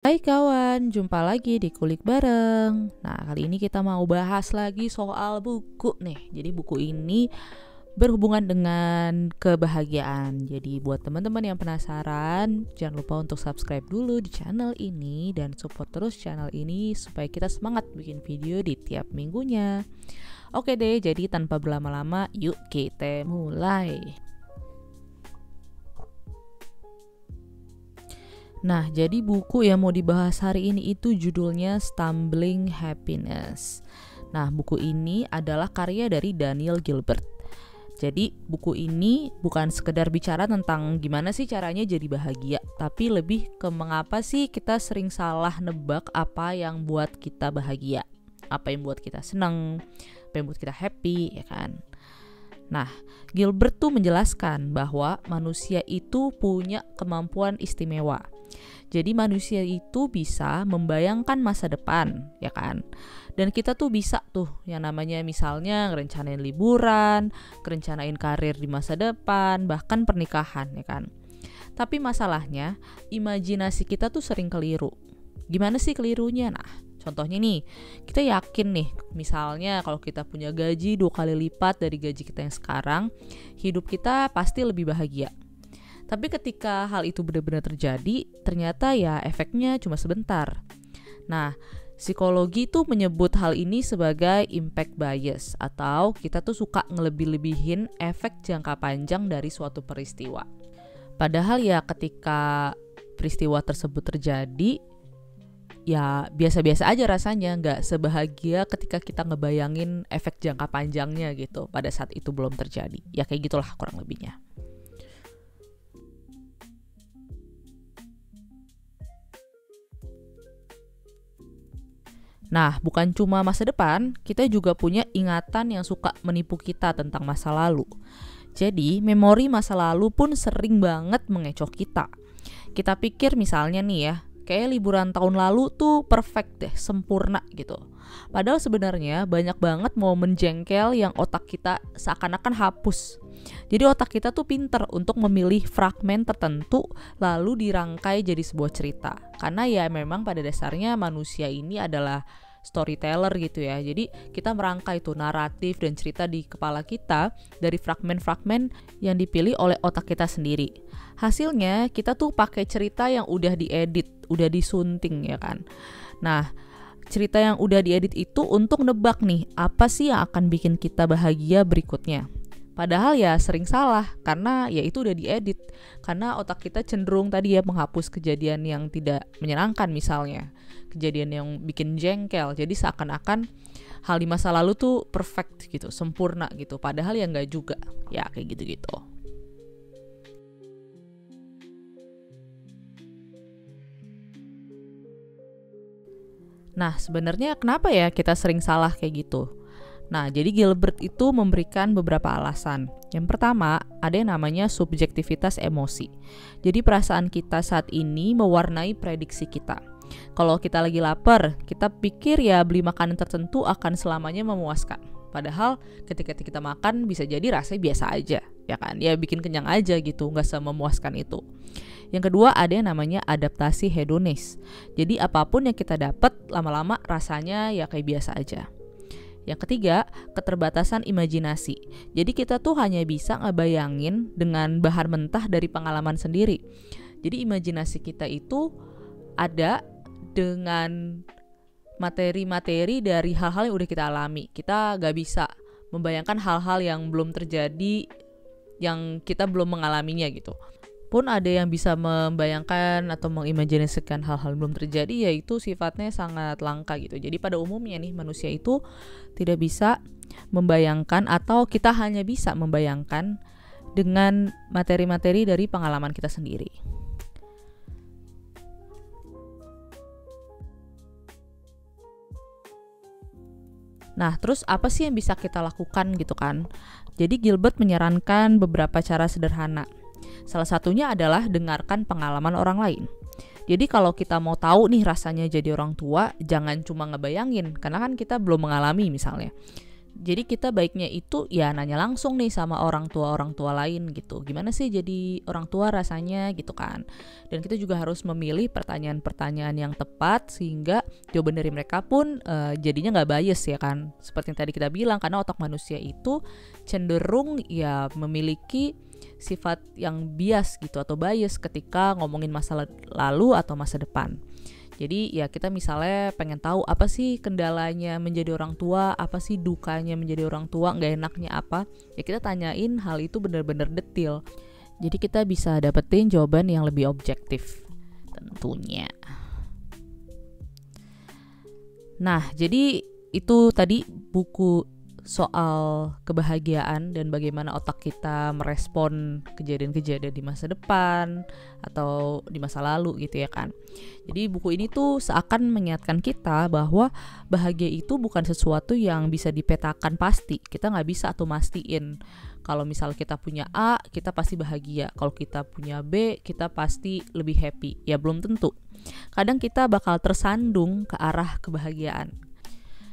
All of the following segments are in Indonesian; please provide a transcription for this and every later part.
Hai kawan, jumpa lagi di Kulik Bareng. Nah, kali ini kita mau bahas lagi soal buku nih. Jadi buku ini berhubungan dengan kebahagiaan. Jadi buat teman-teman yang penasaran, jangan lupa untuk subscribe dulu di channel ini dan support terus channel ini supaya kita semangat bikin video di tiap minggunya. Oke deh, jadi tanpa berlama-lama, yuk kita mulai. Nah, jadi buku yang mau dibahas hari ini itu judulnya Stumbling Happiness. Nah, buku ini adalah karya dari Daniel Gilbert. Jadi, buku ini bukan sekedar bicara tentang gimana sih caranya jadi bahagia, tapi lebih ke mengapa sih kita sering salah nebak apa yang buat kita bahagia, apa yang buat kita senang, apa yang buat kita happy, ya kan? Nah, Gilbert tuh menjelaskan bahwa manusia itu punya kemampuan istimewa. Jadi manusia itu bisa membayangkan masa depan, ya kan? Dan kita tuh bisa tuh yang namanya misalnya ngerencanain liburan, ngerencanain karir di masa depan, bahkan pernikahan, ya kan? Tapi masalahnya, imajinasi kita tuh sering keliru. Gimana sih kelirunya? Nah, contohnya nih, kita yakin nih, misalnya kalau kita punya gaji 2 kali lipat dari gaji kita yang sekarang, hidup kita pasti lebih bahagia. Tapi ketika hal itu benar-benar terjadi, ternyata ya efeknya cuma sebentar. Nah, psikologi tuh menyebut hal ini sebagai impact bias, atau kita tuh suka ngelebih-lebihin efek jangka panjang dari suatu peristiwa. Padahal ya ketika peristiwa tersebut terjadi, ya biasa-biasa aja rasanya, nggak sebahagia ketika kita ngebayangin efek jangka panjangnya gitu pada saat itu belum terjadi. Ya kayak gitulah kurang lebihnya. Nah, bukan cuma masa depan, kita juga punya ingatan yang suka menipu kita tentang masa lalu. Jadi, memori masa lalu pun sering banget mengecoh kita. Kita pikir misalnya nih ya, kayak liburan tahun lalu tuh perfect deh, sempurna gitu. Padahal sebenarnya banyak banget momen jengkel yang otak kita seakan-akan hapus. Jadi otak kita tuh pinter untuk memilih fragmen tertentu lalu dirangkai jadi sebuah cerita. Karena ya memang pada dasarnya manusia ini adalah storyteller gitu ya. Jadi kita merangkai tuh naratif dan cerita di kepala kita dari fragmen-fragmen yang dipilih oleh otak kita sendiri. Hasilnya kita tuh pakai cerita yang udah diedit, udah disunting ya kan. Nah, cerita yang udah diedit itu untuk nebak nih apa sih yang akan bikin kita bahagia berikutnya. Padahal ya sering salah karena ya itu udah diedit. Karena otak kita cenderung tadi ya menghapus kejadian yang tidak menyenangkan misalnya. Kejadian yang bikin jengkel. Jadi seakan-akan hal di masa lalu tuh perfect gitu, sempurna gitu. Padahal ya nggak juga. Ya kayak gitu-gitu. Nah, sebenarnya kenapa ya kita sering salah kayak gitu? Nah, jadi Gilbert itu memberikan beberapa alasan. Yang pertama, ada yang namanya subjektivitas emosi. Jadi perasaan kita saat ini mewarnai prediksi kita. Kalau kita lagi lapar, kita pikir ya beli makanan tertentu akan selamanya memuaskan. Padahal ketika kita makan bisa jadi rasanya biasa aja, ya kan? Ya bikin kenyang aja gitu, nggak sememuaskan itu. Yang kedua ada yang namanya adaptasi hedonis. Jadi apapun yang kita dapat lama-lama rasanya ya kayak biasa aja. Yang ketiga, keterbatasan imajinasi. Jadi kita tuh hanya bisa ngebayangin dengan bahan mentah dari pengalaman sendiri. Jadi imajinasi kita itu ada dengan materi-materi dari hal-hal yang udah kita alami. Kita gak bisa membayangkan hal-hal yang belum terjadi, yang kita belum mengalaminya gitu. Pun ada yang bisa membayangkan atau mengimajinasikan hal-hal belum terjadi, yaitu sifatnya sangat langka gitu. Jadi pada umumnya nih manusia itu tidak bisa membayangkan atau kita hanya bisa membayangkan dengan materi-materi dari pengalaman kita sendiri. Nah, terus apa sih yang bisa kita lakukan gitu kan? Jadi Gilbert menyarankan beberapa cara sederhana. Salah satunya adalah dengarkan pengalaman orang lain. Jadi kalau kita mau tahu nih rasanya jadi orang tua, jangan cuma ngebayangin, karena kan kita belum mengalami misalnya. Jadi kita baiknya itu ya nanya langsung nih sama orang tua lain gitu. Gimana sih jadi orang tua rasanya gitu kan. Dan kita juga harus memilih pertanyaan-pertanyaan yang tepat sehingga jawaban dari mereka pun jadinya nggak bias ya kan. Seperti yang tadi kita bilang, karena otak manusia itu cenderung ya memiliki sifat yang bias gitu atau bias ketika ngomongin masa lalu atau masa depan. Jadi ya kita misalnya pengen tahu apa sih kendalanya menjadi orang tua, apa sih dukanya menjadi orang tua, nggak enaknya apa, ya kita tanyain hal itu benar-benar detail. Jadi kita bisa dapetin jawaban yang lebih objektif tentunya. Nah, jadi itu tadi buku soal kebahagiaan dan bagaimana otak kita merespon kejadian-kejadian di masa depan atau di masa lalu gitu ya kan. Jadi buku ini tuh seakan mengingatkan kita bahwa bahagia itu bukan sesuatu yang bisa dipetakan pasti. Kita nggak bisa tuh mastiin kalau misal kita punya A kita pasti bahagia, kalau kita punya B kita pasti lebih happy. Ya belum tentu. Kadang kita bakal tersandung ke arah kebahagiaan.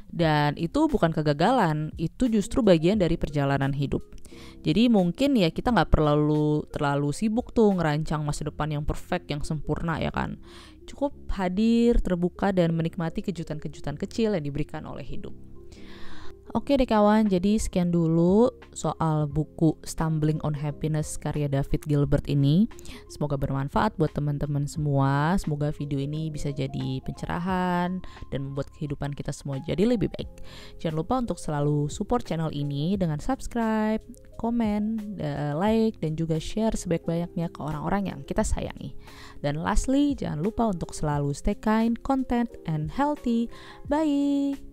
Dan itu bukan kegagalan, itu justru bagian dari perjalanan hidup. Jadi mungkin ya kita gak perlu terlalu sibuk tuh ngerancang masa depan yang perfect, yang sempurna ya kan. Cukup hadir, terbuka, dan menikmati kejutan-kejutan kecil yang diberikan oleh hidup. Oke deh kawan, jadi sekian dulu soal buku Stumbling on Happiness karya David Gilbert ini. Semoga bermanfaat buat teman-teman semua. Semoga video ini bisa jadi pencerahan dan membuat kehidupan kita semua jadi lebih baik. Jangan lupa untuk selalu support channel ini dengan subscribe, komen, like, dan juga share sebaik-banyaknya ke orang-orang yang kita sayangi. Dan lastly, jangan lupa untuk selalu stay kind, content, and healthy. Bye!